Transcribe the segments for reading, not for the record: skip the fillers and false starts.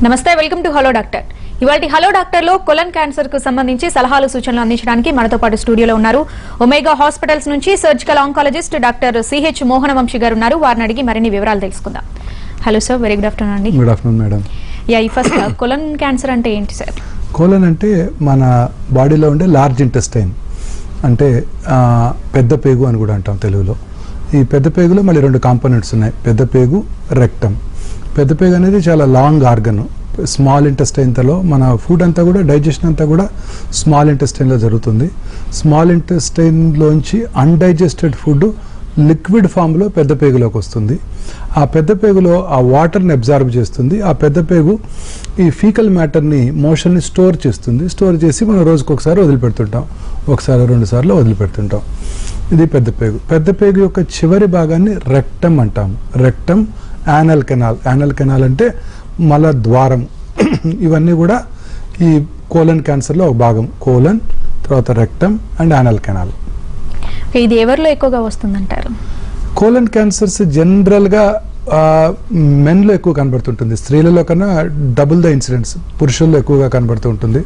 నమస్తే, welcome to hello doctor. ఇవాల్టి hello doctor లో కొలన్ క్యాన్సర్ కు సంబంధించి సలహాలు సూచనలు అందించడానికి మనతో పాటు స్టూడియోలో ఉన్నారు ఒమేగా హాస్పిటల్స్ నుంచి surgical oncologist doctor CH Mohanavamsi గారు ఉన్నారు. వారిని అడిగి మరిన్ని వివరాలు తెలుసుకుందాం. Hello sir, very good afternoon అండి. Good afternoon madam. ఈ ఫస్ట్ కొలన్ క్యాన్సర్ అంటే ఏంటి సార్? కోలన్ అంటే మన బాడీలో ఉండే లార్జ్ ఇంటెస్టైన్, అంటే పెద్ద పేగు అని కూడా అంటాం తెలుగులో. ఈ పెద్ద పేగులో మళ్ళీ రెండు కాంపోనెంట్స్ ఉన్నాయి, పెద్ద పేగు, రెక్టమ్. పెద్ద పేగు అనేది చాలా లాంగ్ ఆర్గన్. స్మాల్ ఇంటెస్టైన్తో మన ఫుడ్ అంతా కూడా, డైజెషన్ అంతా కూడా స్మాల్ ఇంటెస్టైన్లో జరుగుతుంది. స్మాల్ ఇంటెస్టైన్లోంచి అన్డైజెస్టెడ్ ఫుడ్ లిక్విడ్ ఫామ్లో పెద్ద పేగులోకి వస్తుంది. ఆ పెద్ద పేగులో ఆ వాటర్ని అబ్జార్బ్ చేస్తుంది. ఆ పెద్ద పేగు ఈ ఫీకల్ మ్యాటర్ని, మోషన్ని స్టోర్ చేస్తుంది. స్టోర్ చేసి మనం రోజుకు ఒకసారి వదిలిపెడుతుంటాం, ఒకసారి 2 సార్లు వదిలిపెడుతుంటాం. ఇది పెద్ద పేగు. పెద్ద పేగు యొక్క చివరి భాగాన్ని రెక్టమ్ అంటాము. Rectum, anal canal. Anal canal అంటే మల ద్వారం. ఇవన్నీ కూడా ఈ కోలన్ క్యాన్సర్లో ఒక భాగం. కోలన్, తర్వాత రెక్టమ్ అండ్ యానల్ కెనాల్. ఇది ఎవరిలో ఎక్కువగా వస్తుందంటారు? కోలన్ క్యాన్సర్స్ జనరల్గా మెన్లో ఎక్కువ కనబడుతుంటుంది. స్త్రీలలో కన్నా డబుల్ ద ఇన్సిడెంట్స్ పురుషుల్లో ఎక్కువగా కనబడుతూ ఉంటుంది.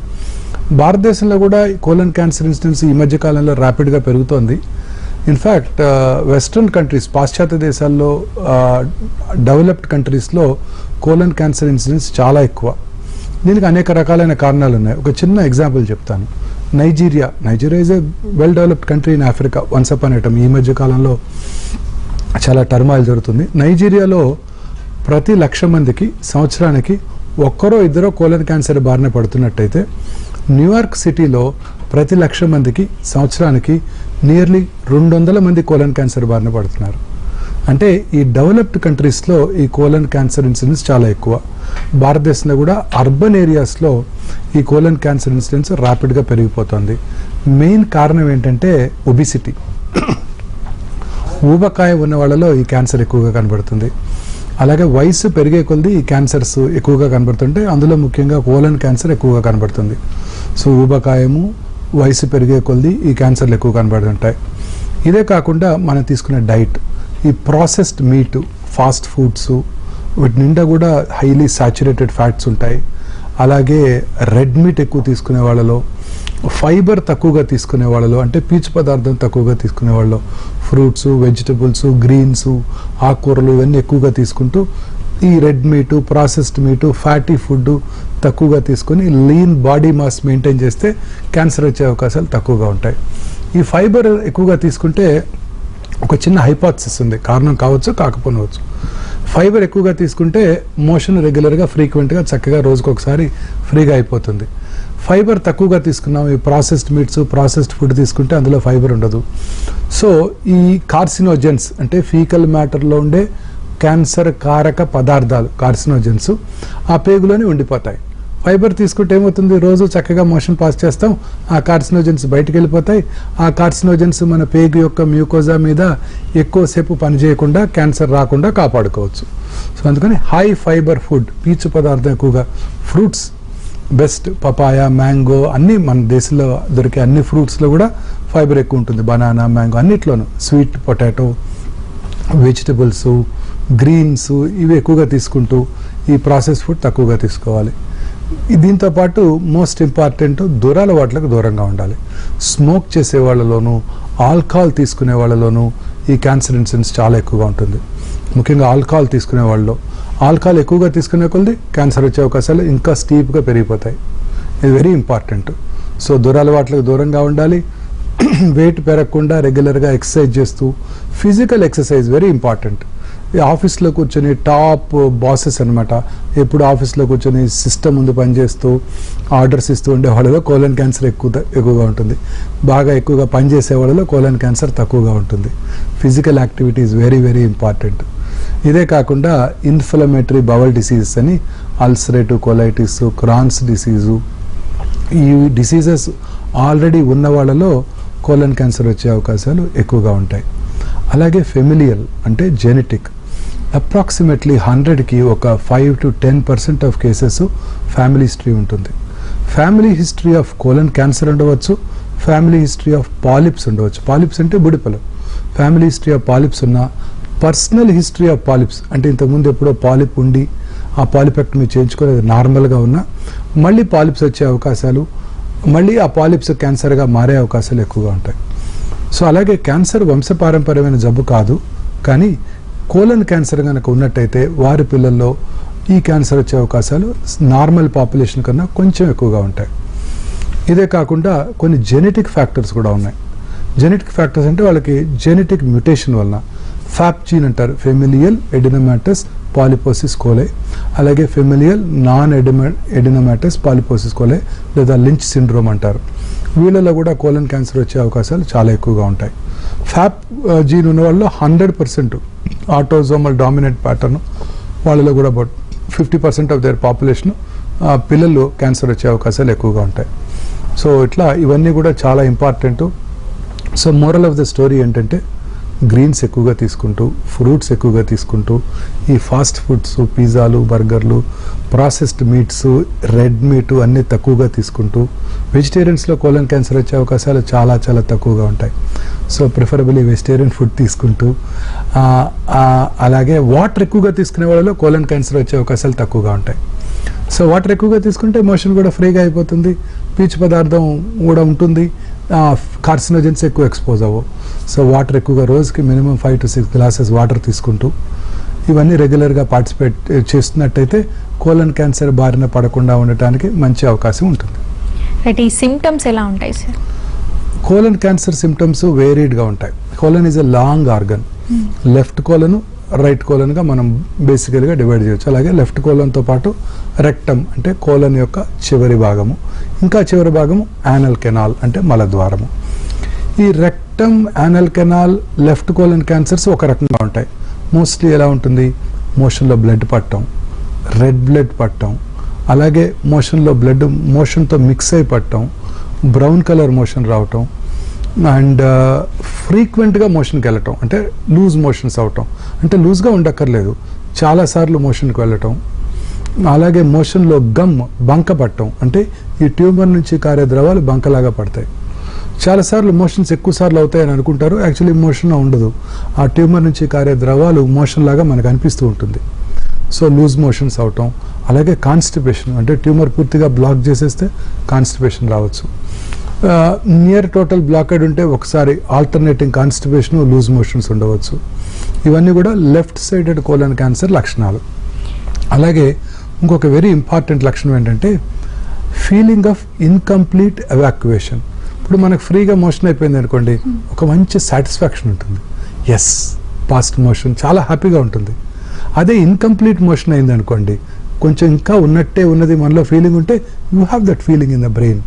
భారతదేశంలో కూడా కోలన్ క్యాన్సర్ ఇన్సిడెన్స్ ఈ మధ్య కాలంలో ర్యాపిడ్గా పెరుగుతోంది. ఇన్ఫ్యాక్ట్ వెస్ట్రన్ కంట్రీస్, పాశ్చాత్య దేశాల్లో, డెవలప్డ్ కంట్రీస్లో కోలన్ క్యాన్సర్ ఇన్సిడెన్స్ చాలా ఎక్కువ. దీనికి అనేక రకాలైన కారణాలు ఉన్నాయి. ఒక చిన్న ఎగ్జాంపుల్ చెప్తాను. Nigeria is a well developed country in Africa. Once upon A time, ఈ మధ్య కాలంలో చాలా టర్మాయిల్ జరుగుతుంది. నైజీరియాలో ప్రతి 1,00,000 మందికి సంవత్సరానికి ఒక్కరో ఇద్దరో కోలన్ క్యాన్సర్ బారిన పడుతున్నట్టయితే, న్యూయార్క్ సిటీలో ప్రతి 1,00,000 మందికి సంవత్సరానికి నియర్లీ 200 మంది కోలన్ క్యాన్సర్ బారిన పడుతున్నారు. అంటే ఈ డెవలప్డ్ కంట్రీస్లో ఈ కోలన్ క్యాన్సర్ ఇన్సిడెన్స్ చాలా ఎక్కువ. భారతదేశంలో కూడా అర్బన్ ఏరియాస్లో ఈ కోలన్ క్యాన్సర్ ఇన్సిడెన్స్ ర్యాపిడ్గా పెరిగిపోతుంది. మెయిన్ కారణం ఏంటంటే ఒబిసిటీ. ఊబకాయ ఉన్న వాళ్ళలో ఈ క్యాన్సర్ ఎక్కువగా కనబడుతుంది. అలాగే వయసు పెరిగే కొద్దీ ఈ క్యాన్సర్స్ ఎక్కువగా కనబడుతుంటే అందులో ముఖ్యంగా కోలన్ క్యాన్సర్ ఎక్కువగా కనబడుతుంది. సో ఊబకాయము, వయసు పెరిగే కొద్దీ ఈ క్యాన్సర్లు ఎక్కువ కనబడుతుంటాయి. ఇదే కాకుండా మనం తీసుకునే డైట్, ఈ ప్రాసెస్డ్ మీట్, ఫాస్ట్ ఫుడ్స్, వీటి నిండా కూడా హైలీ సాచురేటెడ్ ఫ్యాట్స్ ఉంటాయి. అలాగే రెడ్ మీట్ ఎక్కువ తీసుకునే వాళ్ళలో, ఫైబర్ తక్కువగా తీసుకునే వాళ్ళలో, అంటే పీచు పదార్థం తక్కువగా తీసుకునే వాళ్ళలో, ఫ్రూట్స్, వెజిటబుల్స్, గ్రీన్స్, ఆకుకూరలు ఇవన్నీ ఎక్కువగా తీసుకుంటూ ఈ red meat, processed meat, fatty food తక్కువగా తీసుకొని లీన్ బాడీ మాస్ మెయింటైన్ చేస్తే క్యాన్సర్ వచ్చే అవకాశాలు తక్కువగా ఉంటాయి. ఈ ఫైబర్ ఎక్కువగా తీసుకుంటే ఒక చిన్న హైపోథసిస్ ఉంది, కారణం కావచ్చు కాకపోవచ్చు. ఫైబర్ ఎక్కువగా తీసుకుంటే మోషన్ రెగ్యులర్గా, ఫ్రీక్వెంట్గా, చక్కగా రోజుకు ఒకసారి ఫ్రీగా అయిపోతుంది. ఫైబర్ తక్కువగా తీసుకున్నాం, ఈ ప్రాసెస్డ్ మీట్స్, ప్రాసెస్డ్ ఫుడ్ తీసుకుంటే అందులో ఫైబర్ ఉండదు. సో ఈ కార్సినోజెన్స్ అంటే ఫీకల్ మ్యాటర్లో ఉండే క్యాన్సర్ కారక పదార్థాలు, కార్సినోజెన్స్ ఆ పేగులోనే ఉండిపోతాయి. ఫైబర్ తీసుకుంటే ఏమవుతుంది, రోజు చక్కగా మోషన్ పాస్ చేస్తాం, ఆ కార్సినోజెన్స్ బయటకు వెళ్ళిపోతాయి. ఆ కార్సినోజెన్స్ మన పేగు యొక్క మ్యూకోజా మీద ఎక్కువసేపు పనిచేయకుండా, క్యాన్సర్ రాకుండా కాపాడుకోవచ్చు. సో అందుకని హై ఫైబర్ ఫుడ్, పీచు పదార్థం ఎక్కువగా, ఫ్రూట్స్ బెస్ట్. పపాయ, మ్యాంగో, అన్నీ మన దేశంలో దొరికే అన్ని ఫ్రూట్స్లో కూడా ఫైబర్ ఎక్కువ ఉంటుంది. బనానా, మ్యాంగో అన్నిట్లోనూ. స్వీట్ పొటాటో, వెజిటబుల్స్, గ్రీన్స్ ఇవి ఎక్కువగా తీసుకుంటూ ఈ ప్రాసెస్ ఫుడ్ తక్కువగా తీసుకోవాలి. దీంతోపాటు మోస్ట్ ఇంపార్టెంట్, దురలవాట్లకు దూరంగా ఉండాలి. స్మోక్ చేసే వాళ్ళలోనూ, ఆల్కహాల్ తీసుకునే వాళ్ళలోనూ ఈ క్యాన్సర్ ఇన్సిడెన్స్ చాలా ఎక్కువగా ఉంటుంది. ముఖ్యంగా ఆల్కహాల్ తీసుకునే వాళ్ళలో, ఆల్కహాల్ ఎక్కువగా తీసుకునే కొద్దీ క్యాన్సర్ వచ్చే అవకాశాలు ఇంకా స్టీప్గా పెరిగిపోతాయి. ఇది వెరీ ఇంపార్టెంట్. సో దురలవాట్లకు దూరంగా ఉండాలి. వెయిట్ పెరగకుండా రెగ్యులర్గా ఎక్సర్సైజ్ చేస్తూ, ఫిజికల్ ఎక్సర్సైజ్ వెరీ ఇంపార్టెంట్. ఈ ఆఫీస్లో కూర్చొని టాప్ బాసెస్ అనమాట, ఎప్పుడు ఆఫీస్లో కూర్చొని సిస్టమ్ ముందు పనిచేస్తూ ఆర్డర్స్ ఇస్తూ ఉండే వాళ్ళలో కోలన్ క్యాన్సర్ ఎక్కువగా ఉంటుంది. బాగా ఎక్కువగా పనిచేసే వాళ్ళలో కోలన్ క్యాన్సర్ తక్కువగా ఉంటుంది. Physical activity is very very important. ఇదే కాకుండా ఇన్ఫ్లమేటరీ బవల్ డిసీజెస్ అని, అల్సరేటివ్ కొలైటిస్, క్రాన్స్ డిసీజు, ఈ డిసీజెస్ ఆల్రెడీ ఉన్న వాళ్ళలో కోలన్ క్యాన్సర్ వచ్చే అవకాశాలు ఎక్కువగా ఉంటాయి. అలాగే ఫెమిలియల్ అంటే జెనెటిక్. అప్రాక్సిమేట్లీ 100కి ఒక 5 to 10% of cases family history ఉంటుంది. Family history of colon cancer ఉండవచ్చు, ఫ్యామిలీ హిస్టరీ ఆఫ్ పాలిప్స్ ఉండవచ్చు. పాలిప్స్ అంటే బుడిపలు. ఫ్యామిలీ హిస్టరీ ఆఫ్ పాలిప్స్ ఉన్న, పర్సనల్ హిస్టరీ ఆఫ్ పాలిప్స్ అంటే ఇంతకుముందు ఎప్పుడో పాలిప్ ఉండి ఆ పాలిపెక్టమీ చేయించుకొని అది నార్మల్గా ఉన్నా మళ్ళీ పాలిప్స్ వచ్చే అవకాశాలు, మళ్ళీ ఆ పాలిప్స్ క్యాన్సర్గా మారే అవకాశాలు ఎక్కువగా ఉంటాయి. సో అలాగే క్యాన్సర్ వంశపారంపర్యమైన జబ్బు కాదు, కానీ కోలన్ క్యాన్సర్ కనుక ఉన్నట్టయితే వారి పిల్లల్లో ఈ క్యాన్సర్ వచ్చే అవకాశాలు నార్మల్ పాపులేషన్ కన్నా కొంచెం ఎక్కువగా ఉంటాయి. ఇదే కాకుండా కొన్ని జెనెటిక్ ఫ్యాక్టర్స్ కూడా ఉన్నాయి. జెనెటిక్ ఫ్యాక్టర్స్ అంటే వాళ్ళకి జెనెటిక్ మ్యుటేషన్ వలన ఫ్యాప్ జీన్ అంటారు, ఫెమిలియల్ ఎడినోమాటస్ పాలిపోసిస్ కోలే, అలాగే ఫెమిలియల్ నాన్ ఎడినోమాటస్ పాలిపోసిస్ కోలే లేదా లించ్ సిండ్రోమ్ అంటారు. వీళ్ళలో కూడా కోలన్ క్యాన్సర్ వచ్చే అవకాశాలు చాలా ఎక్కువగా ఉంటాయి. ఫ్యాప్ జీన్ ఉన్న వాళ్ళు 100% ఆటోజోమల్ డామినెంట్ ప్యాటర్న్, వాళ్ళలో కూడా అబౌట్ 50% ఆఫ్ దేర్ పాపులేషన్ పిల్లలు క్యాన్సర్ వచ్చే అవకాశాలు ఎక్కువగా ఉంటాయి. సో ఇట్లా ఇవన్నీ కూడా చాలా important. So moral of the story ఏంటంటే గ్రీన్స్ ఎక్కువగా తీసుకుంటూ, ఫ్రూట్స్ ఎక్కువగా తీసుకుంటూ, ఈ ఫాస్ట్ ఫుడ్స్, పిజ్జాలు, బర్గర్లు, ప్రాసెస్డ్ మీట్స్, రెడ్ మీట్ అన్నీ తక్కువగా తీసుకుంటూ, వెజిటేరియన్స్లో కోలన్ క్యాన్సర్ వచ్చే అవకాశాలు చాలా చాలా తక్కువగా ఉంటాయి. సో ప్రిఫరబుల్లీ వెజిటేరియన్ ఫుడ్ తీసుకుంటూ, అలాగే వాటర్ ఎక్కువగా తీసుకునే వాళ్ళలో కోలన్ క్యాన్సర్ వచ్చే అవకాశాలు తక్కువగా ఉంటాయి. సో వాటర్ ఎక్కువగా తీసుకుంటే మోషన్ కూడా ఫ్రీగా అయిపోతుంది, పీచు పదార్థం కూడా ఉంటుంది, కార్సినోజన్స్ ఎక్కువ ఎక్స్పోజ్ అవ్వవు. సో వాటర్ ఎక్కువగా రోజుకి మినిమం 5 to 6 గ్లాసెస్ వాటర్ తీసుకుంటూ ఇవన్నీ రెగ్యులర్గా పార్టిసిపేట్ చేస్తున్నట్టయితే కోలన్ క్యాన్సర్ బారిన పడకుండా ఉండటానికి మంచి అవకాశం ఉంటుంది. అయితే ఈ సిమ్టమ్స్ ఎలా ఉంటాయి సార్? కోలన్ క్యాన్సర్ సిమ్టమ్స్ వేరీడ్గా ఉంటాయి. Colon is a long organ. Left colon, right కోలన్గా మనం బేసికల్గా డివైడ్ చేయొచ్చు. అలాగే లెఫ్ట్ కోలన్తో పాటు రెక్టమ్ అంటే కోలన్ యొక్క చివరి భాగము, ఇంకా చివరి భాగము యానల్ కెనాల్ అంటే మలద్వారము. ఈ rectum, anal canal, left colon cancers ఒక రకంగా ఉంటాయి. మోస్ట్లీ ఎలా ఉంటుంది, మోషన్లో బ్లడ్ పట్టడం, రెడ్ బ్లడ్ పట్టడం, అలాగే మోషన్లో బ్లడ్ మోషన్తో మిక్స్ అయి పట్టడం, బ్రౌన్ కలర్ మోషన్ రావటం, అండ్ ఫ్రీక్వెంట్గా మోషన్కి వెళ్ళటం అంటే లూజ్ మోషన్స్ అవటం, అంటే లూజ్గా ఉండక్కర్లేదు, చాలాసార్లు మోషన్కి వెళ్ళటం, అలాగే మోషన్లో బంక పట్టడం అంటే ఈ ట్యూమర్ నుంచి కారే ద్రవాలు బంకలాగా పడతాయి. చాలాసార్లు మోషన్స్ ఎక్కువ సార్లు అవుతాయని అనుకుంటారు, యాక్చువల్లీ మోషన్ ఉండదు, ఆ ట్యూమర్ నుంచి కారే ద్రవాలు మోషన్ లాగా మనకు అనిపిస్తూ ఉంటుంది. సో లూజ్ మోషన్స్ అవటం, అలాగే కాన్స్టిపేషన్ అంటే ట్యూమర్ పూర్తిగా బ్లాక్ చేసేస్తే కాన్స్టిపేషన్ రావచ్చు. నియర్ టోటల్ బ్లాకెడ్ ఉంటే ఒకసారి ఆల్టర్నేటింగ్ కాన్స్టిపేషన్, లూజ్ మోషన్స్ ఉండవచ్చు. ఇవన్నీ కూడా లెఫ్ట్ సైడెడ్ కోలన్ క్యాన్సర్ లక్షణాలు. అలాగే ఇంకొక వెరీ ఇంపార్టెంట్ లక్షణం ఏంటంటే ఫీలింగ్ ఆఫ్ ఇన్కంప్లీట్ ఎవాక్యుయేషన్. ఇప్పుడు మనకు ఫ్రీగా మోషన్ అయిపోయింది అనుకోండి, ఒక మంచి సాటిస్ఫాక్షన్ ఉంటుంది, ఎస్ పాస్ట్ మోషన్, చాలా హ్యాపీగా ఉంటుంది. అదే ఇన్కంప్లీట్ మోషన్ అయింది అనుకోండి, కొంచెం ఇంకా ఉన్నట్టే ఉన్నది మనలో ఫీలింగ్ ఉంటే you have that feeling in the brain.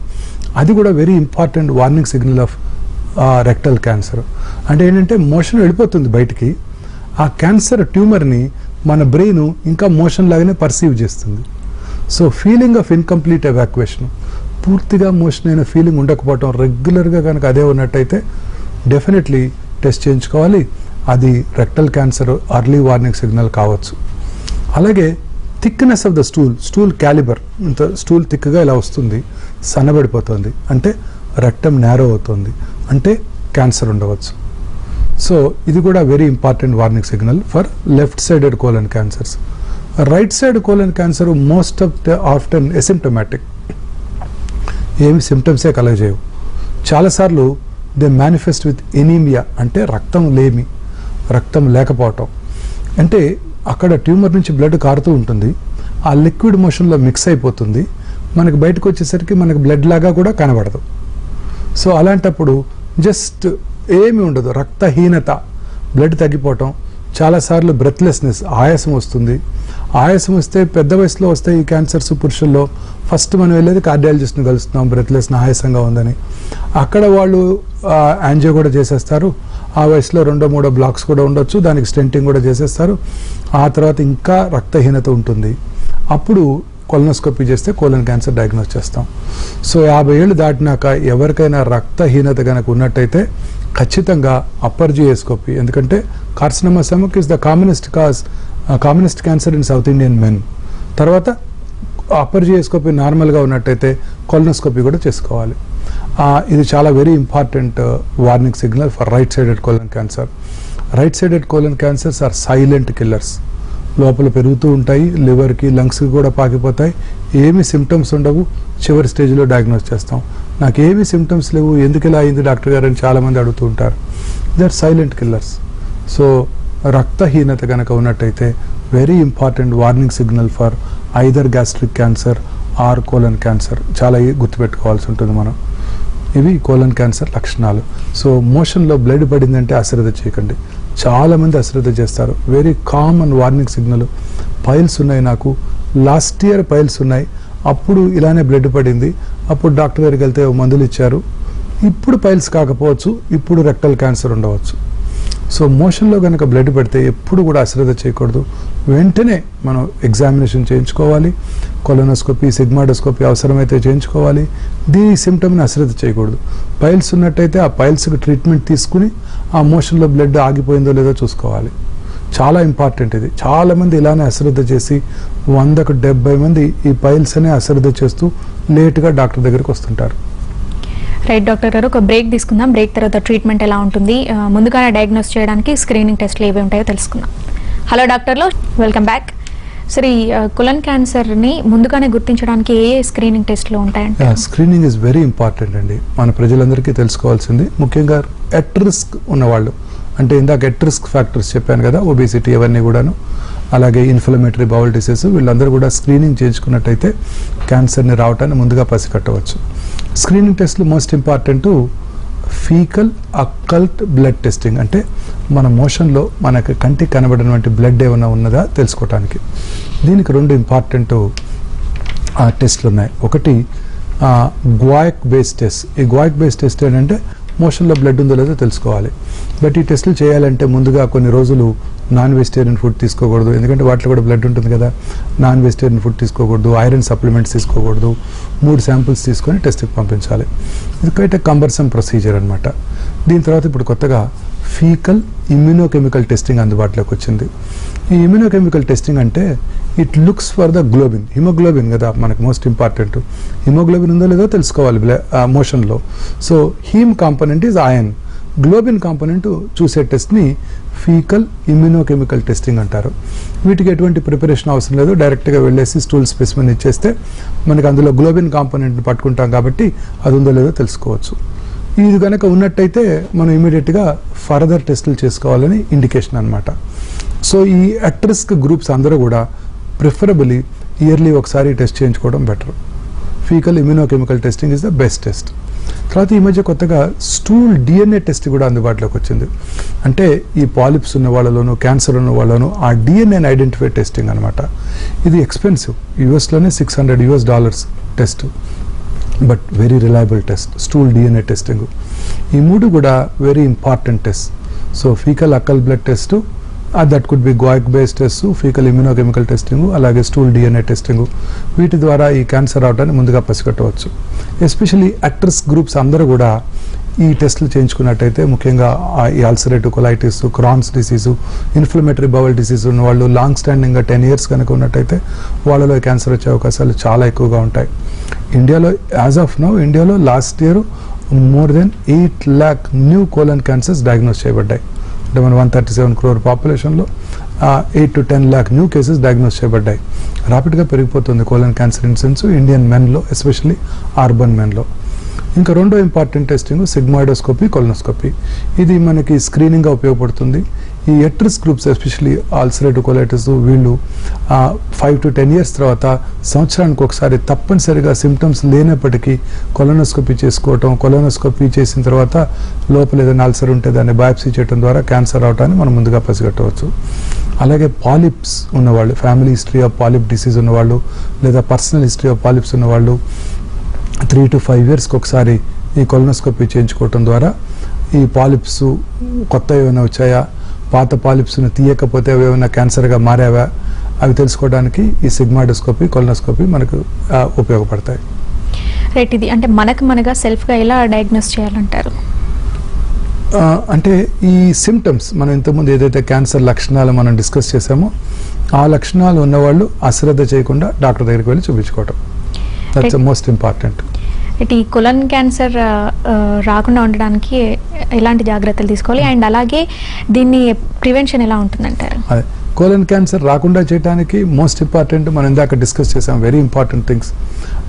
అది కూడా very important warning signal off rectal cancer. అంటే ఏంటంటే మోషన్ వెళ్ళిపోతుంది బయటికి, ఆ క్యాన్సర్ ట్యూమర్ని మన బ్రెయిన్ ఇంకా మోషన్ లాగానే పర్సీవ్ చేస్తుంది. So feeling of incomplete evacuation, పూర్తిగా మోషన్ అయిన ఫీలింగ్ ఉండకపోవటం, రెగ్యులర్గా కనుక అదే ఉన్నట్టయితే డెఫినెట్లీ టెస్ట్ చేయించుకోవాలి. అది rectal cancer early warning signal కావచ్చు. అలాగే thickness of the stool calibre, ఇంత స్టూల్ థిక్గా ఇలా వస్తుంది, సన్నబడిపోతుంది అంటే రెక్టమ్ నేరో అవుతుంది, అంటే క్యాన్సర్ ఉండవచ్చు. సో ఇది కూడా very important warning signal for left sided colon cancers. Right side colon cancer most of the often asymptomatic, ఏమి సిమ్టమ్సే కలగజేయవు. చాలాసార్లు దే మేనిఫెస్ట్ విత్ ఎనీమియా అంటే రక్తం లేమి, రక్తం లేకపోవటం. అంటే అక్కడ ట్యూమర్ నుంచి బ్లడ్ కారుతూ ఉంటుంది, ఆ లిక్విడ్ మోషన్లో మిక్స్ అయిపోతుంది, మనకు బయటకు వచ్చేసరికి మనకు బ్లడ్ లాగా కూడా కనబడదు. సో అలాంటప్పుడు జస్ట్ ఏమి ఉండదు, రక్తహీనత, బ్లడ్ తగ్గిపోవటం, చాలాసార్లు బ్రెత్లెస్నెస్, ఆయాసం వస్తుంది. ఆయాసం వస్తే పెద్ద వయసులో వస్తాయి ఈ క్యాన్సర్స్ పురుషుల్లో. ఫస్ట్ మనం వెళ్ళేది కార్డియాలజిస్ట్ని కలుస్తున్నాం, బ్రెత్లెస్ ఆయాసంగా ఉందని. అక్కడ వాళ్ళు యాంజియో కూడా చేసేస్తారు, ఆ వయసులో 2-3 బ్లాక్స్ కూడా ఉండొచ్చు, దానికి స్టెంటింగ్ కూడా చేసేస్తారు. ఆ తర్వాత ఇంకా రక్తహీనత ఉంటుంది, అప్పుడు కొలనోస్కోపీ చేస్తే కోలన్ క్యాన్సర్ డయాగ్నోస్ చేస్తాం. సో 50 ఏళ్ళు దాటినాక ఎవరికైనా రక్తహీనత కనుక ఉన్నట్టయితే ఖచ్చితంగా అప్పర్ జియోస్కోపీ, ఎందుకంటే carcinoma stomach is the commonest cancer in south Indian men. తర్వాత అప్పర్ జియోస్కోపీ నార్మల్గా ఉన్నట్టయితే కొలనోస్కోపీ కూడా చేసుకోవాలి. ఇది చాలా very important warning signal for right sided colon cancer. Right sided colon cancers are silent killers. లోపల పెరుగుతూ ఉంటాయి, లివర్కి లంగ్స్కి కూడా పాకిపోతాయి, ఏమి సిమ్టమ్స్ ఉండవు, చివరి స్టేజ్లో డయాగ్నోస్ చేస్తాం. నాకు ఏమి సిమ్టమ్స్ లేవు, ఎందుకు ఇలా అయింది డాక్టర్ గారు అని చాలామంది అడుగుతూ ఉంటారు. They are silent killers. So రక్తహీనత కనుక ఉన్నట్టయితే very important warning signal for either gastric cancer or colon cancer. చాలా గుర్తుపెట్టుకోవాల్సి ఉంటుంది మనం. ఇవి కోలన్ క్యాన్సర్ లక్షణాలు. సో మోషన్లో బ్లడ్ పడిందంటే అశ్రద్ధ చేయకండి. చాలామంది అశ్రద్ధ చేస్తారు. Very common warning signal. Piles ఉన్నాయి, నాకు లాస్ట్ ఇయర్ పైల్స్ ఉన్నాయి, అప్పుడు ఇలానే బ్లడ్ పడింది, అప్పుడు డాక్టర్ దగ్గరికి వెళ్తే మందులు ఇచ్చారు, ఇప్పుడు పైల్స్ కాకపోవచ్చు, ఇప్పుడు రెక్టల్ క్యాన్సర్ ఉండవచ్చు. సో మోషన్లో కనుక బ్లడ్ పడితే ఎప్పుడు కూడా అశ్రద్ధ చేయకూడదు. వెంటనే మనం ఎగ్జామినేషన్ చేయించుకోవాలి. కొలనోస్కోపీ, సిగ్మాడోస్కోపీ అవసరమైతే చేయించుకోవాలి. దీని సిమ్టమ్ని అశ్రద్ధ చేయకూడదు. పైల్స్ ఉన్నట్టయితే ఆ పైల్స్కి ట్రీట్మెంట్ తీసుకుని ఆ మోషన్లో బ్లడ్ ఆగిపోయిందో లేదో చూసుకోవాలి. చాలా ఇంపార్టెంట్ ఇది. చాలామంది ఇలానే అశ్రద్ధ చేసి 100కు 70 మంది ఈ పైల్స్ అనే అశ్రద్ధ చేస్తూ లేట్గా డాక్టర్ దగ్గరికి వస్తుంటారు. రైట్ డాక్టర్ గారు, ఒక బ్రేక్ తీసుకుందాం. బ్రేక్ తర్వాత ట్రీట్మెంట్ ఎలా ఉంటుంది, ముందుగానే డయాగ్నోస్ చేయడానికి స్క్రీనింగ్ టెస్ట్లు ఏవి ఉంటాయో తెలుసుకుందాం. హలో డాక్టర్లో వెల్కమ్ బ్యాక్. సరే, కొలన్ క్యాన్సర్ని ముందుగానే గుర్తించడానికి ఏ స్క్రీనింగ్ టెస్ట్లు ఉంటాయంటే? స్క్రీనింగ్ ఇస్ వెరీ ఇంపార్టెంట్ అండి. మన ప్రజలందరికీ తెలుసుకోవాల్సింది, ముఖ్యంగా ఎట్ రిస్క్ ఉన్నవాళ్ళు, అంటే ఇందాక ఎట్ రిస్క్ ఫ్యాక్టర్స్ చెప్పాను కదా, ఒబేసిటీ అవన్నీ కూడాను, అలాగే ఇన్ఫ్లమేటరీ బౌల్ డిసీజ్, వీళ్ళందరూ కూడా స్క్రీనింగ్ చేయించుకున్నట్టయితే క్యాన్సర్ని రావటాన్ని ముందుగా పసిగట్టవచ్చు. స్క్రీనింగ్ టెస్ట్లు most important faecal occult blood testing, అంటే మన మోషన్లో మనకు కంటికి కనబడినటువంటి బ్లడ్ ఏమైనా ఉన్నదా తెలుసుకోవటానికి. దీనికి 2 ఇంపార్టెంట్ టెస్ట్లు ఉన్నాయి. ఒకటి గ్వాయిక్ బేస్ టెస్ట్. ఈ గ్వాయిక్ బేస్ టెస్ట్ ఏంటంటే మోషన్లో బ్లడ్ ఉందో లేదో తెలుసుకోవాలి. బట్ ఈ టెస్టులు చేయాలంటే ముందుగా కొన్ని రోజులు నాన్ వెజిటేరియన్ ఫుడ్ తీసుకోకూడదు, ఎందుకంటే వాటిలో కూడా బ్లడ్ ఉంటుంది కదా. నాన్ వెజిటేరియన్ ఫుడ్ తీసుకోకూడదు, ఐరన్ సప్లిమెంట్స్ తీసుకోకూడదు. 3 శాంపుల్స్ తీసుకొని టెస్ట్కి పంపించాలి. ఇది క్వైట్ కంబర్సమ్ ప్రొసీజర్ అనమాట. దీని తర్వాత ఇప్పుడు కొత్తగా ఫీకల్ ఇమ్యూనోకెమికల్ టెస్టింగ్ అందుబాటులోకి వచ్చింది. ఈ ఇమ్యూనోకెమికల్ టెస్టింగ్ అంటే it looks for the globin, haemoglobin కదా మనకు మోస్ట్ ఇంపార్టెంట్. హిమోగ్లోబిన్ ఉందో లేదో తెలుసుకోవాలి మోషన్లో. So haem component is iron, globin component చూసే టెస్ట్ని ఫీకల్ ఇమ్యూనోకెమికల్ టెస్టింగ్ అంటారు. వీటికి ఎటువంటి ప్రిపరేషన్ అవసరం లేదు, డైరెక్ట్గా వెళ్ళేసి స్టూల్ స్పెసిమెన్ ఇచ్చేస్తే మనకి అందులో గ్లోబిన్ కాంపోనెంట్ని పట్టుకుంటాం కాబట్టి అది ఉందో లేదో తెలుసుకోవచ్చు. ఇది కనుక ఉన్నట్టయితే మనం ఇమీడియట్గా ఫర్దర్ టెస్టులు చేసుకోవాలని ఇండికేషన్ అనమాట. సో ఈ అట్ రిస్క్ గ్రూప్స్ అందరూ కూడా ప్రిఫరబుల్లీ ఇయర్లీ ఒకసారి టెస్ట్ చేయించుకోవడం better. Faecal immunochemical testing is the best test. తర్వాత ఈ మధ్య కొత్తగా స్టూల్ DNA టెస్ట్ కూడా అందుబాటులోకి వచ్చింది. అంటే ఈ పాలిప్స్ ఉన్న వాళ్ళలోనూ క్యాన్సర్ ఉన్న వాళ్ళను ఆ DNAని ఐడెంటిఫై టెస్టింగ్ అనమాట. ఇది ఎక్స్పెన్సివ్, యూఎస్లోనే $600 test, but very reliable test stool DNA testing. ఈ 3 కూడా very important test. So faecal occult blood test, that could be guaiac base test, faecal immunochemical testing, అలాగే స్టూల్ DNA టెస్టింగ్. వీటి ద్వారా ఈ cancer రావడాన్ని ముందుగా పసిగట్టవచ్చు. ఎస్పెషల్లీ అట్ రిస్క్ గ్రూప్స్ అందరూ కూడా ఈ టెస్టులు చేయించుకున్నట్టయితే, ముఖ్యంగా ఈ ulcerative colitis, Crohn's disease, inflammatory bowel disease ఉన్న వాళ్ళు లాంగ్ స్టాండింగ్గా 10 years కనుక ఉన్నట్టయితే వాళ్ళలో క్యాన్సర్ వచ్చే అవకాశాలు చాలా ఎక్కువగా ఉంటాయి. ఇండియాలో యాజ్ ఆఫ్ నౌ ఇండియాలో last year more than 8 lakh new colon cancers diagnose చేయబడ్డాయి. అంటే మన 137 crore పాపులేషన్లో 8 to 10 lakh new cases diagnose చేయబడ్డాయి. ర్యాపిడ్గా పెరిగిపోతుంది కోలన్ క్యాన్సర్ ఇన్సిడెన్స్ ఇండియన్ మెన్లో, ఎస్పెషల్లీ అర్బన్ మెన్లో. ఇంకా 2వ ఇంపార్టెంట్ టెస్టింగ్ సిగ్మాడోస్కోపీ, కొలనోస్కోపీ. ఇది మనకి స్క్రీనింగ్గా ఉపయోగపడుతుంది. ఈ at risk groups especially ulcerative colitis వీళ్ళు 5 to 10 years తర్వాత సంవత్సరానికి ఒకసారి తప్పనిసరిగా సిమ్టమ్స్ లేనప్పటికీ కొలనోస్కోపీ చేసుకోవటం, కొలనోస్కోపీ చేసిన తర్వాత లోపల ఏదైనా అల్సర్ ఉంటే దాన్ని బయాప్సీ చేయడం ద్వారా క్యాన్సర్ అవటాన్ని మనం ముందుగా పసిగట్టవచ్చు. అలాగే పాలిప్స్ ఉన్నవాళ్ళు, family history of polyp disease ఉన్నవాళ్ళు, లేదా పర్సనల్ హిస్టరీ ఆఫ్ పాలిప్స్ ఉన్నవాళ్ళు 3 to 5 yearsకి ఒకసారి ఈ కొలనోస్కోపీ చేయించుకోవటం ద్వారా ఈ పాలిప్స్ కొత్త ఏమైనా వచ్చాయా, పాత పాలిప్స్ను తీయకపోతే అవి ఏమైనా క్యాన్సర్గా మారావా, అవి తెలుసుకోవడానికి ఈ సిగ్మాడోస్కోపీ, కొలనోస్కోపీ మనకు ఉపయోగపడతాయి. రైట్, ఇది అంటే మనగా సెల్ఫ్గా ఎలా డయాగ్నోస్ చేయాలంటారు? అంటే ఈ సిమ్టమ్స్ మనం ఇంతకుముందు ఏదైతే క్యాన్సర్ లక్షణాలు మనం డిస్కస్ చేసామో ఆ లక్షణాలు ఉన్నవాళ్ళు అశ్రద్ధ చేయకుండా డాక్టర్ దగ్గరికి వెళ్ళి చూపించుకోవటం, దట్స్ మోస్ట్ ఇంపార్టెంట్. ఈ కొలన్ క్యాన్సర్ రాకుండా ఉండడానికి ఎలాంటి జాగ్రత్తలు తీసుకోవాలి, అండ్ అలాగే దీన్ని ప్రివెన్షన్ ఎలా ఉంటుందంటారు? అదే కోలన్ క్యాన్సర్ రాకుండా చేయడానికి మోస్ట్ ఇంపార్టెంట్ మనం ఇందాక డిస్కస్ చేసాం, very important things.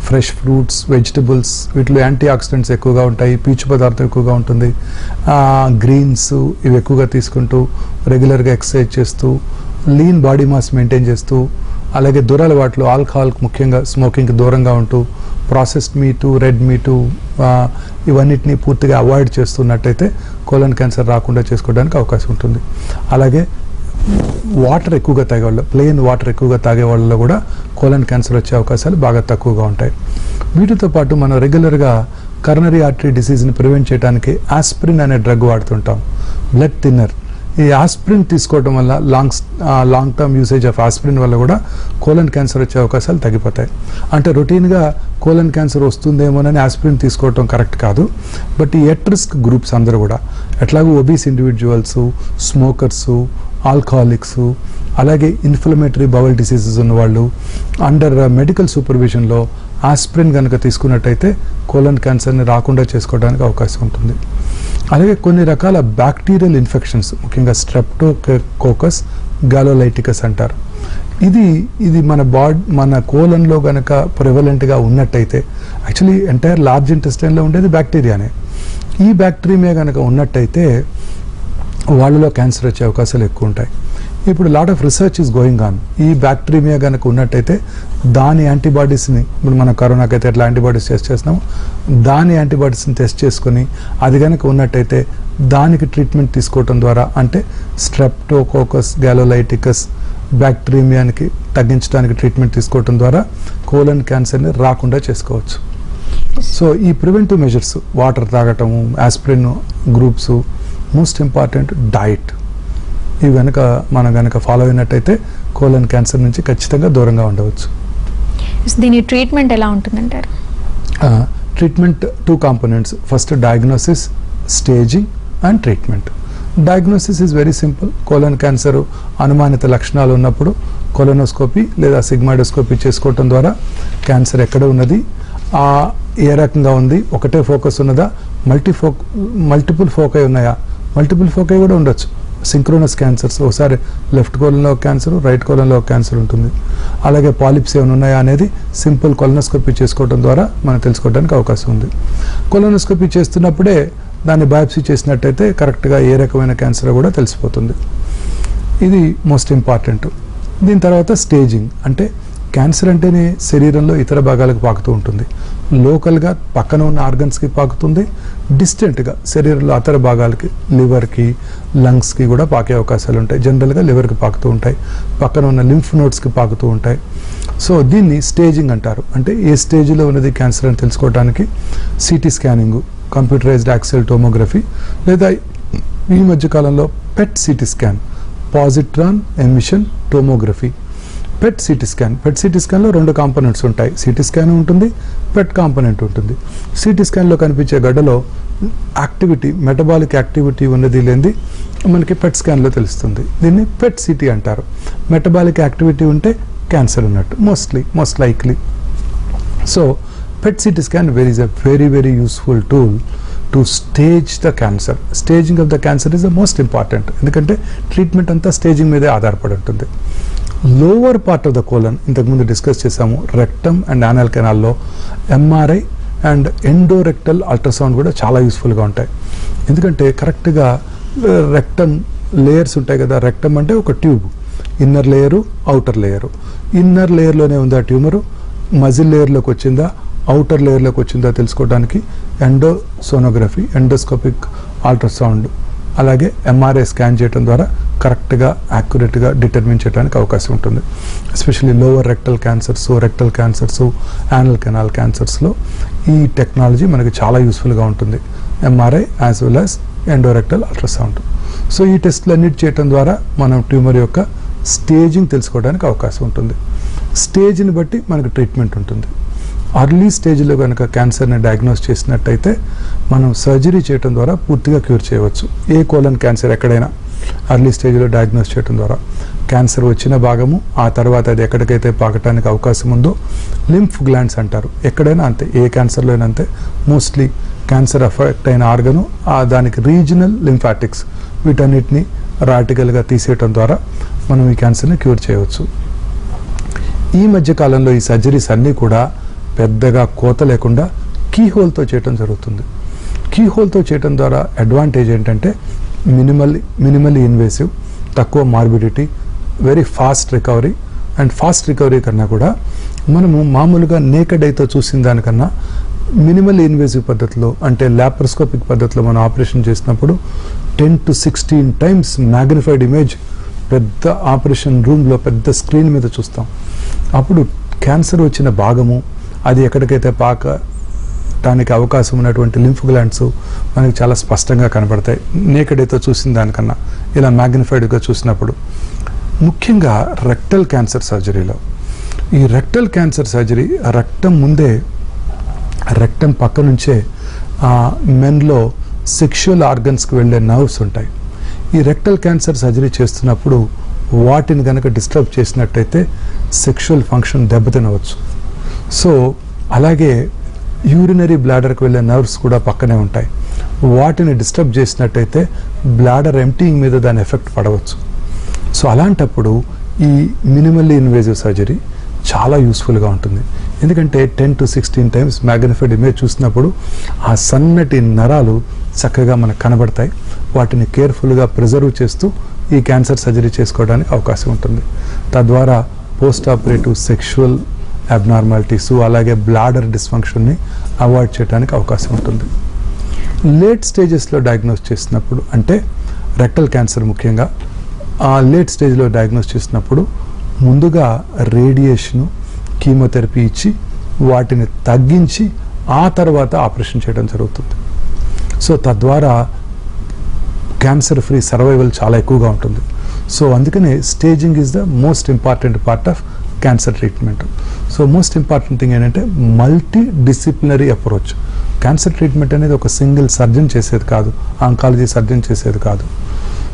Fresh fruits, vegetables, వీటిలో యాంటీ ఆక్సిడెంట్స్ ఎక్కువగా ఉంటాయి, పీచు పదార్థం ఎక్కువగా ఉంటుంది. గ్రీన్స్ ఇవి ఎక్కువగా తీసుకుంటూ, రెగ్యులర్గా ఎక్సర్సైజ్ చేస్తూ, లీన్ బాడీ మాస్ మెయింటైన్ చేస్తూ, అలాగే దురలవాట్లు ఆల్కహాల్ ముఖ్యంగా స్మోకింగ్కి దూరంగా ఉంటూ, ప్రాసెస్డ్ మీటు, రెడ్ మీటు ఇవన్నిటిని పూర్తిగా అవాయిడ్ చేస్తున్నట్టయితే కోలన్ క్యాన్సర్ రాకుండా చేసుకోవడానికి అవకాశం ఉంటుంది. అలాగే వాటర్ ఎక్కువగా తాగేవాళ్ళు, ప్లెయిన్ వాటర్ ఎక్కువగా తాగే వాళ్ళలో కూడా కోలన్ క్యాన్సర్ వచ్చే అవకాశాలు బాగా తక్కువగా ఉంటాయి. వీటితో పాటు మనం రెగ్యులర్గా కరోనరీ ఆర్టరీ డిసీజ్ని ప్రివెంట్ చేయడానికి ఆస్పిరిన్ అనే డ్రగ్ వాడుతుంటాం, బ్లడ్ థిన్నర్. ఈ ఆస్పిరిన్ తీసుకోవడం వల్ల long term usage of aspirin వల్ల కూడా కోలన్ క్యాన్సర్ వచ్చే అవకాశాలు తగ్గిపోతాయి. అంటే రొటీన్గా కోలన్ క్యాన్సర్ వస్తుందేమోనని ఆస్పిరిన్ తీసుకోవడం కరెక్ట్ కాదు. బట్ ఈ ఎట్ రిస్క్ గ్రూప్స్ అందరూ కూడా, ఎట్లాగో ఒబీస్ ఇండివిజువల్స్, స్మోకర్సు, ఆల్కహాలిక్స్, అలాగే ఇన్ఫ్లమేటరీ బవల్ డిసీజెస్ ఉన్నవాళ్ళు అండర్ మెడికల్ సూపర్విజన్లో ఆస్పిరిన్ కనుక తీసుకున్నట్టయితే కోలన్ క్యాన్సర్ని రాకుండా చేసుకోవడానికి అవకాశం ఉంటుంది. అలాగే కొన్ని రకాల బ్యాక్టీరియల్ ఇన్ఫెక్షన్స్, ముఖ్యంగా స్ట్రెప్టోకోకస్ గాలోలైటికస్ అంటారు. ఇది మన కోలన్లో కనుక ప్రివలెంట్గా ఉన్నట్టయితే, యాక్చువల్లీ ఎంటైర్ లార్జ్ ఇంటెస్టైన్లో ఉండేది బ్యాక్టీరియానే. ఈ బ్యాక్టీరియా కనుక ఉన్నట్టయితే వాళ్ళలో క్యాన్సర్ వచ్చే అవకాశాలు ఎక్కువ ఉంటాయి. ఇప్పుడు lot of research is going on. ఈ బ్యాక్టీరియా కనుక ఉన్నట్టయితే దాని యాంటీబాడీస్ని, ఇప్పుడు మనం కరోనాకి అయితే ఎట్లా యాంటీబాడీస్ టెస్ట్ చేస్తున్నాము, దాని యాంటీబాడీస్ని టెస్ట్ చేసుకొని అది కనుక ఉన్నట్టయితే దానికి ట్రీట్మెంట్ తీసుకోవటం ద్వారా, అంటే స్ట్రెప్టోకోకస్ గ్యాలోలైటికస్ బ్యాక్టీరియానికి తగ్గించడానికి ట్రీట్మెంట్ తీసుకోవటం ద్వారా కోలన్ క్యాన్సర్ని రాకుండా చేసుకోవచ్చు. సో ఈ ప్రివెంటివ్ మెజర్స్, వాటర్ తాగటము, aspirin groups, most important diet, ఇవి మనం కనుక ఫాలో అయినట్టయితే కోలన్ క్యాన్సర్ నుంచి ఖచ్చితంగా దూరంగా ఉండవచ్చు. దీని ట్రీట్మెంట్ ఎలా ఉంటుందంటారు? Treatment 2 components. First diagnosis, staging and treatment. Diagnosis is very simple. Colon cancer అనుమానిత లక్షణాలు ఉన్నప్పుడు కొలనోస్కోపీ లేదా సిగ్మాయిడోస్కోపీ చేసుకోవటం ద్వారా క్యాన్సర్ ఎక్కడ ఉన్నది, ఏ రకంగా ఉంది, ఒకటే ఫోకస్ ఉన్నదా, మల్టిపుల్ ఫోకై ఉన్నాయా, మల్టిపుల్ ఫోకై కూడా ఉండొచ్చు. సింక్రోనస్ క్యాన్సర్స్, ఒకసారి లెఫ్ట్ కోలన్లో క్యాన్సర్, రైట్ కోలన్లో క్యాన్సర్ ఉంటుంది. అలాగే పాలిప్స్ ఏమైనా ఉన్నాయా అనేది సింపుల్ కొలనోస్కోపీ చేసుకోవడం ద్వారా మనం తెలుసుకోవడానికి అవకాశం ఉంది. కొలనోస్కోపీ చేస్తున్నప్పుడే దాన్ని బయాప్సీ చేసినట్టయితే కరెక్ట్గా ఏ రకమైన క్యాన్సర్ కూడా తెలిసిపోతుంది. ఇది మోస్ట్ ఇంపార్టెంట్. దీని తర్వాత స్టేజింగ్, అంటే క్యాన్సర్ అంటేనే శరీరంలో ఇతర భాగాలకు పాకుతూ ఉంటుంది. లోకల్గా పక్కన ఉన్న ఆర్గన్స్కి పాకుతుంది, డిస్టెంట్గా శరీరంలో ఇతర భాగాలకి, లివర్కి, లంగ్స్కి కూడా పాకే అవకాశాలు ఉంటాయి. జనరల్గా లివర్కి పాకుతూ ఉంటాయి, పక్కన ఉన్న లింఫ్ నోడ్స్కి పాకుతూ ఉంటాయి. సో దీన్ని స్టేజింగ్ అంటారు. అంటే ఏ స్టేజ్లో ఉన్నది క్యాన్సర్ అని తెలుసుకోవడానికి CT scanning, computerised axial tomography, లేదా ఈ మధ్యకాలంలో PET CT scan, positron emission tomography. PET CT స్కాన్లో 2 కాంపోనెంట్స్ ఉంటాయి, సిటీ స్కాన్ ఉంటుంది, పెట్ కాంపోనెంట్ ఉంటుంది. సిటీ స్కాన్లో కనిపించే గడ్డలో యాక్టివిటీ, మెటబాలిక్ యాక్టివిటీ ఉన్నది లేనిది మనకి పెట్ స్కాన్లో తెలుస్తుంది. దీన్ని పెట్ సిటీ అంటారు. మెటబాలిక్ యాక్టివిటీ ఉంటే క్యాన్సర్ ఉన్నట్టు most likely. So PET CT scan is a very useful tool to stage the cancer. Staging of the cancer is the most important. ఎందుకంటే treatment అంతా స్టేజింగ్ మీదే ఆధారపడి ఉంటుంది. Lower part of the colon ఇంతకుముందు discuss చేసాము, rectum and anal కెనాల్లో MRI and endorectal ultrasound కూడా చాలా యూస్ఫుల్గా ఉంటాయి. ఎందుకంటే కరెక్ట్గా రెక్టమ్ లేయర్స్ ఉంటాయి కదా, రెక్టమ్ అంటే ఒక tube, inner layer outer layer. Inner లేయర్లోనే ఉందా ట్యూమరు, మజిల్ లేయర్లోకి వచ్చిందా, అవుటర్ లేయర్లోకి వచ్చిందా తెలుసుకోవడానికి ఎండోసోనోగ్రఫీ, ఎండోస్కోపిక్ అల్ట్రాసౌండ్, అలాగే ఎంఆర్ఐ స్కాన్ చేయడం ద్వారా కరెక్ట్గా యాక్యురేట్గా డిటర్మిన్ చేయడానికి అవకాశం ఉంటుంది. Especially lower rectal cancers, anal canal క్యాన్సర్స్లో ఈ టెక్నాలజీ మనకి చాలా యూస్ఫుల్గా ఉంటుంది, MRI as well as endorectal ultrasound. So ఈ టెస్ట్లు అన్నిటి చేయడం ద్వారా మనం ట్యూమర్ యొక్క స్టేజింగ్ తెలుసుకోవడానికి అవకాశం ఉంటుంది. స్టేజ్ని బట్టి మనకు ట్రీట్మెంట్ ఉంటుంది. అర్లీ స్టేజ్లో కనుక క్యాన్సర్ని డయాగ్నోస్ చేసినట్టయితే మనం సర్జరీ చేయడం ద్వారా పూర్తిగా క్యూర్ చేయవచ్చు. ఏ కోలన్ క్యాన్సర్ ఎక్కడైనా అర్లీ స్టేజ్లో డయాగ్నోస్ చేయడం ద్వారా క్యాన్సర్ వచ్చిన భాగము, ఆ తర్వాత అది ఎక్కడికైతే పాకటానికి అవకాశం ఉందో లింఫ్ గ్లాండ్స్ అంటారు, ఎక్కడైనా అంతే, ఏ క్యాన్సర్లో అయినా అంతే. మోస్ట్లీ క్యాన్సర్ అఫెక్ట్ అయిన ఆర్గను దానికి రీజనల్ లింఫాటిక్స్, వీటన్నిటిని రాటికల్గా తీసేయటం ద్వారా మనం ఈ క్యాన్సర్ని క్యూర్ చేయవచ్చు. ఈ మధ్య కాలంలో ఈ సర్జరీస్ అన్నీ కూడా పెద్దగా కోత లేకుండా కీహోల్తో చేయటం జరుగుతుంది. కీహోల్తో చేయటం ద్వారా అడ్వాంటేజ్ ఏంటంటే మినిమల్లీ ఇన్వేసివ్, తక్కువ morbidity, very fast recovery. And fast recovery కన్నా కూడా మనము మామూలుగా నేకెడ్ ఐతో చూసిన దానికన్నా మినిమల్ ఇన్వేసివ్ పద్ధతిలో అంటే లాప్రోస్కోపిక్ పద్ధతిలో మనం ఆపరేషన్ చేసినప్పుడు 10 to 16 times మ్యాగ్నిఫైడ్ ఇమేజ్ పెద్ద ఆపరేషన్ రూమ్లో పెద్ద స్క్రీన్ మీద చూస్తాం. అప్పుడు క్యాన్సర్ వచ్చిన భాగము, అది ఎక్కడికైతే పాకటానికి అవకాశం ఉన్నటువంటి లింఫ్ గ్లాండ్స్ మనకి చాలా స్పష్టంగా కనబడతాయి నేకెడ్ ఐతో చూసిన దానికన్నా ఇలా మ్యాగ్నిఫైడ్గా చూసినప్పుడు. ముఖ్యంగా రెక్టల్ క్యాన్సర్ సర్జరీలో ఈ రెక్టల్ క్యాన్సర్ సర్జరీ రక్తం ముందే రెక్టం పక్క నుంచే మెన్లో సెక్షువల్ ఆర్గన్స్కి వెళ్ళే నర్వ్స్ ఉంటాయి. ఈ రెక్టల్ క్యాన్సర్ సర్జరీ చేస్తున్నప్పుడు వాటిని కనుక డిస్టర్బ్ చేసినట్టయితే సెక్షువల్ ఫంక్షన్ దెబ్బతినవచ్చు. సో అలాగే యూరినరీ బ్లాడర్కి వెళ్ళే నర్వ్స్ కూడా పక్కనే ఉంటాయి. వాటిని డిస్టర్బ్ చేసినట్టయితే బ్లాడర్ ఎంప్టీయింగ్ మీద దాని ఎఫెక్ట్ పడవచ్చు. సో అలాంటప్పుడు ఈ మినిమల్లీ ఇన్వేజివ్ సర్జరీ చాలా యూస్ఫుల్గా ఉంటుంది. ఎందుకంటే 10 to 16 times మ్యాగ్నిఫైడ్ ఇమేజ్ చూసినప్పుడు ఆ సన్నటి నరాలు చక్కగా మనకు కనబడతాయి. వాటిని కేర్ఫుల్గా ప్రిజర్వ్ చేస్తూ ఈ క్యాన్సర్ సర్జరీ చేసుకోవడానికి అవకాశం ఉంటుంది. తద్వారా పోస్ట్ ఆపరేటివ్ సెక్షువల్ అబ్నార్మాలిటీస్ అలాగే బ్లాడర్ డిస్ఫంక్షన్ని అవాయిడ్ చేయడానికి అవకాశం ఉంటుంది. లేట్ స్టేజెస్లో డయాగ్నోస్ చేసినప్పుడు అంటే రెక్టల్ క్యాన్సర్ ముఖ్యంగా ఆ లేట్ స్టేజ్లో డయాగ్నోస్ చేసినప్పుడు ముందుగా రేడియేషను కీమోథెరపీ ఇచ్చి వాటిని తగ్గించి ఆ తర్వాత ఆపరేషన్ చేయడం జరుగుతుంది. సో తద్వారా క్యాన్సర్ ఫ్రీ సర్వైవల్ చాలా ఎక్కువగా ఉంటుంది. సో అందుకనే staging is the most important part of cancer treatment. So most important thing ఏంటంటే multidisciplinary approach. Cancer treatment అనేది ఒక సింగిల్ సర్జన్ చేసేది కాదు, ఆంకాలజీ సర్జన్ చేసేది కాదు.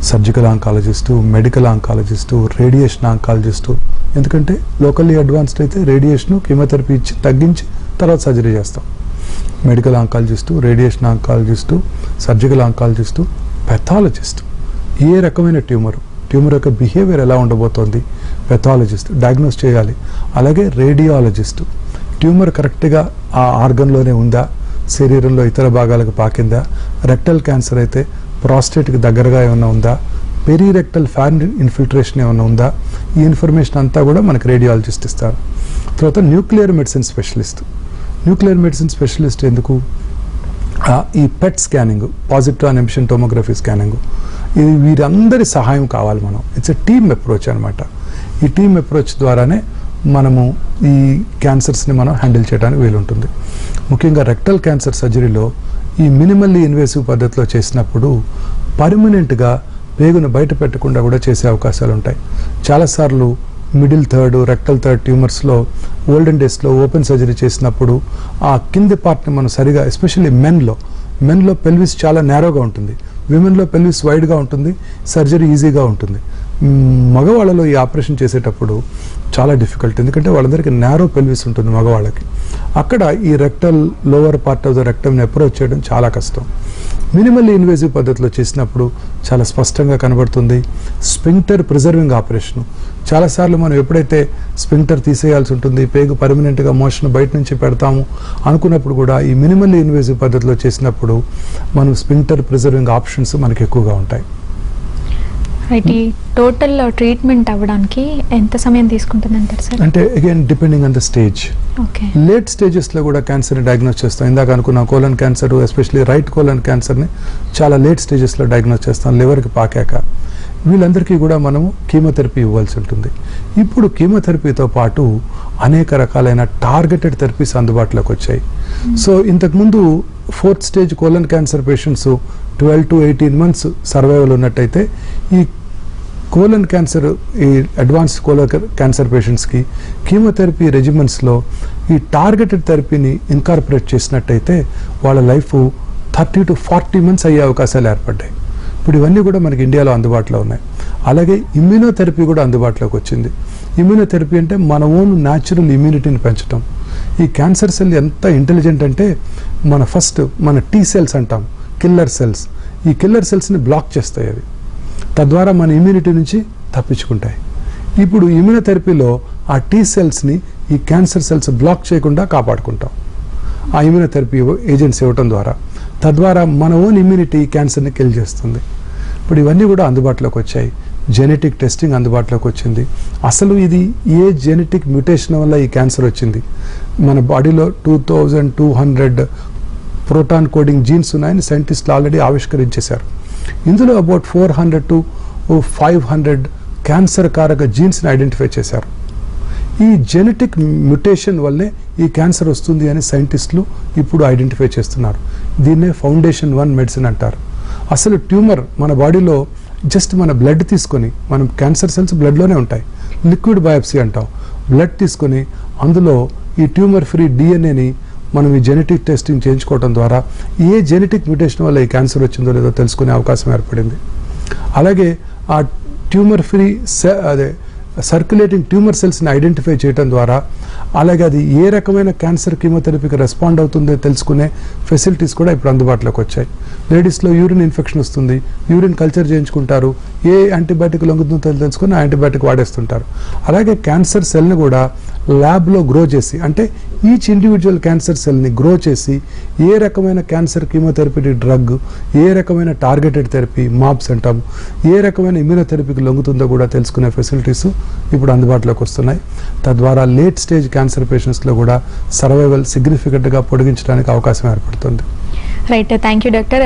Surgical oncologist, medical oncologist, radiation oncologist. ఎందుకంటే లోకల్లీ అడ్వాన్స్డ్ అయితే రేడియేషను కీమోథెరపీ ఇచ్చి తగ్గించి తర్వాత సర్జరీ చేస్తాం. Medical oncologist, radiation oncologist, surgical oncologist, pathologist, ఏ రకమైన ట్యూమర్ యొక్క బిహేవియర్ ఎలా ఉండబోతోంది పెథాలజిస్ట్ డయాగ్నోస్ చేయాలి. అలాగే రేడియాలజిస్టు, ట్యూమర్ కరెక్ట్గా ఆ ఆర్గన్లోనే ఉందా, శరీరంలో ఇతర భాగాలకు పాకిందా, రెక్టల్ క్యాన్సర్ అయితే ప్రాస్టేట్కి దగ్గరగా ఏమైనా ఉందా, పెరీరెక్టల్ ఫ్యాన్ ఇన్ఫిల్ట్రేషన్ ఏమైనా ఉందా, ఈ ఇన్ఫర్మేషన్ అంతా కూడా మనకు రేడియాలజిస్ట్ ఇస్తారు. తర్వాత nuclear medicine specialist. Nuclear medicine specialist ఎందుకు? ఈ PET scanning, positron emission tomography scanning, ఇది వీరందరి సహాయం కావాలి. మనం ఇట్స్ ఎ టీమ్ అప్రోచ్ అనమాట. ఈ టీమ్ అప్రోచ్ ద్వారానే మనము ఈ క్యాన్సర్స్ని మనం హ్యాండిల్ చేయడానికి వీలుంటుంది. ముఖ్యంగా రెక్టల్ క్యాన్సర్ సర్జరీలో ఈ మినిమల్లీ ఇన్వేసివ్ పద్ధతిలో చేసినప్పుడు పర్మనెంట్గా పేగును బయట పెట్టకుండా కూడా చేసే అవకాశాలు ఉంటాయి. చాలాసార్లు మిడిల్ థర్డ్, రెక్టల్ థర్డ్ ట్యూమర్స్లో ఓల్డెన్ డేస్లో ఓపెన్ సర్జరీ చేసినప్పుడు ఆ కింది పార్ట్ని మనం సరిగా, ఎస్పెషల్లీ మెన్లో పెల్విస్ చాలా నేరోగా ఉంటుంది, విమెన్లో పెల్విస్ వైడ్గా ఉంటుంది, సర్జరీ ఈజీగా ఉంటుంది. మగవాళ్ళలో ఈ ఆపరేషన్ చేసేటప్పుడు చాలా డిఫికల్ట్, ఎందుకంటే వాళ్ళందరికీ నేరో పెల్విస్ ఉంటుంది మగవాళ్ళకి. అక్కడ ఈ rectal lower part of the రెక్టమ్ని అప్రోచ్ చేయడం చాలా కష్టం. మినిమల్లీ ఇన్వేజివ్ పద్ధతిలో చేసినప్పుడు చాలా స్పష్టంగా కనబడుతుంది. స్పింక్టర్ ప్రిజర్వింగ్ ఆపరేషను, చాలాసార్లు మనం ఎప్పుడైతే స్పింక్టర్ తీసేయాల్సి ఉంటుంది, పేగు పర్మనెంట్గా మోషన్ బయట నుంచి పెడతాము అనుకున్నప్పుడు కూడా ఈ మినిమల్లీ ఇన్వేజివ్ పద్ధతిలో చేసినప్పుడు మనం స్పింక్టర్ ప్రిజర్వింగ్ ఆప్షన్స్ మనకి ఎక్కువగా ఉంటాయి. రైట్. ఈ టోటల్ ట్రీట్మెంట్ అవ్వడానికి ఎంత సమయం తీసుకుంటుంది అంటారు సార్? అంటే again depending on the stage. Late స్టేజెస్లో కూడా క్యాన్సర్ని డయాగ్నోస్ చేస్తాం. ఇందాక అనుకున్న colon cancer, especially right colon క్యాన్సర్ని చాలా లేట్ స్టేజెస్లో డయాగ్నోస్ చేస్తాం, లివర్కి పాకాక. వీళ్ళందరికీ కూడా మనము కీమోథెరపీ ఇవ్వాల్సి ఉంటుంది. ఇప్పుడు కీమోథెరపీతో పాటు అనేక రకాలైన టార్గెటెడ్ థెరపీస్ అందుబాటులోకి వచ్చాయి. సో ఇంతకుముందు 4th stage colon cancer patients 12 to 18 months survival ఉన్నట్టయితే ఈ కోలన్ క్యాన్సర్, ఈ అడ్వాన్స్డ్ కోలన్ క్యాన్సర్ పేషెంట్స్కి కీమోథెరపీ రెజిమెన్స్లో ఈ టార్గెటెడ్ థెరపీని ఇన్కార్పొరేట్ చేసినట్టయితే వాళ్ళ లైఫ్ 30 to 40 months అయ్యే అవకాశాలు ఏర్పడ్డాయి. ఇప్పుడు ఇవన్నీ కూడా మనకి ఇండియాలో అందుబాటులో ఉన్నాయి. అలాగే ఇమ్యూనోథెరపీ కూడా అందుబాటులోకి వచ్చింది. ఇమ్యూనోథెరపీ అంటే మన ఓన్ న్యాచురల్ ఇమ్యూనిటీని పెంచడం. ఈ క్యాన్సర్ సెల్ ఎంత ఇంటెలిజెంట్ అంటే మన టీ సెల్స్ అంటాం, కిల్లర్ సెల్స్, ఈ కిల్లర్ సెల్స్ని బ్లాక్ చేస్తాయి అవి. తద్వారా మన ఇమ్యూనిటీ నుంచి తప్పించుకుంటాయి. ఇప్పుడు ఇమ్యూనోథెరపీలో ఆ టీ సెల్స్ని ఈ క్యాన్సర్ సెల్స్ బ్లాక్ చేయకుండా కాపాడుకుంటాం ఆ ఇమ్యూనోథెరపీ ఏజెంట్స్ ఇవ్వటం ద్వారా. తద్వారా మన ఓన్ ఇమ్యూనిటీ క్యాన్సర్ని కిల్ చేస్తుంది. ఇప్పుడు ఇవన్నీ కూడా అందుబాటులోకి వచ్చాయి. జెనెటిక్ టెస్టింగ్ అందుబాటులోకి వచ్చింది. అసలు ఇది ఏ జెనెటిక్ మ్యూటేషన్ వల్ల ఈ క్యాన్సర్ వచ్చింది? మన బాడీలో 2200 ప్రోటాన్ కోడింగ్ జీన్స్ ఉన్నాయని సైంటిస్టులు ఆల్రెడీ ఆవిష్కరించేశారు. ఇందులో అబౌట్ 400 to 500 క్యాన్సర్ కారక జీన్స్ని ఐడెంటిఫై చేశారు. ఈ జెనెటిక్ మ్యుటేషన్ వల్లే ఈ క్యాన్సర్ వస్తుంది అని సైంటిస్టులు ఇప్పుడు ఐడెంటిఫై చేస్తున్నారు. దీన్నే ఫౌండేషన్ 1 మెడిసిన్ అంటారు. అసలు ట్యూమర్ మన బాడీలో జస్ట్ మన బ్లడ్ తీసుకొని, మనం క్యాన్సర్ సెల్స్ బ్లడ్లోనే ఉంటాయి, లిక్విడ్ బయాప్సీ అంటాం. బ్లడ్ తీసుకొని అందులో ఈ ట్యూమర్ ఫ్రీ డిఎన్ఏని మనం ఈ జెనెటిక్ టెస్టింగ్ చేయించుకోవడం ద్వారా ఏ జెనెటిక్ మ్యుటేషన్ వల్ల ఈ క్యాన్సర్ వచ్చిందో లేదో తెలుసుకునే అవకాశం ఏర్పడింది. అలాగే ఆ ట్యూమర్ ఫ్రీ అదే సర్క్యులేటింగ్ ట్యూమర్ సెల్స్ని ఐడెంటిఫై చేయడం ద్వారా, అలాగే అది ఏ రకమైన క్యాన్సర్ కీమోథెరపీకి రెస్పాండ్ అవుతుందో తెలుసుకునే ఫెసిలిటీస్ కూడా ఇప్పుడు అందుబాటులోకి వచ్చాయి. లేడీస్లో యూరిన్ ఇన్ఫెక్షన్ వస్తుంది, యూరిన్ కల్చర్ చేయించుకుంటారు, ఏ యాంటీబయాటిక్ లొంగుతుందో తెలుసుకుని ఆ యాంటీబయాటిక్ వాడేస్తుంటారు. అలాగే క్యాన్సర్ సెల్ని కూడా ల్యాబ్లో గ్రో చేసి, అంటే ఈచ్ ఇండివిజువల్ క్యాన్సర్ సెల్ని గ్రో చేసి ఏ రకమైన క్యాన్సర్ కీమోథెరపీ డ్రగ్, ఏ రకమైన టార్గెటెడ్ థెరపీ మాబ్స్ అంటాము, ఏ రకమైన ఇమ్యూనోథెరపీకి లొంగుతుందో కూడా తెలుసుకునే ఫెసిలిటీస్ ఇప్పుడు అందుబాటులోకి వస్తున్నాయి. తద్వారా లేట్ స్టేజ్ క్యాన్సర్ పేషెంట్స్లో కూడా సర్వైవల్ సిగ్నిఫికెంట్గా పొడిగించడానికి అవకాశం ఏర్పడుతుంది. Right, thank you doctor.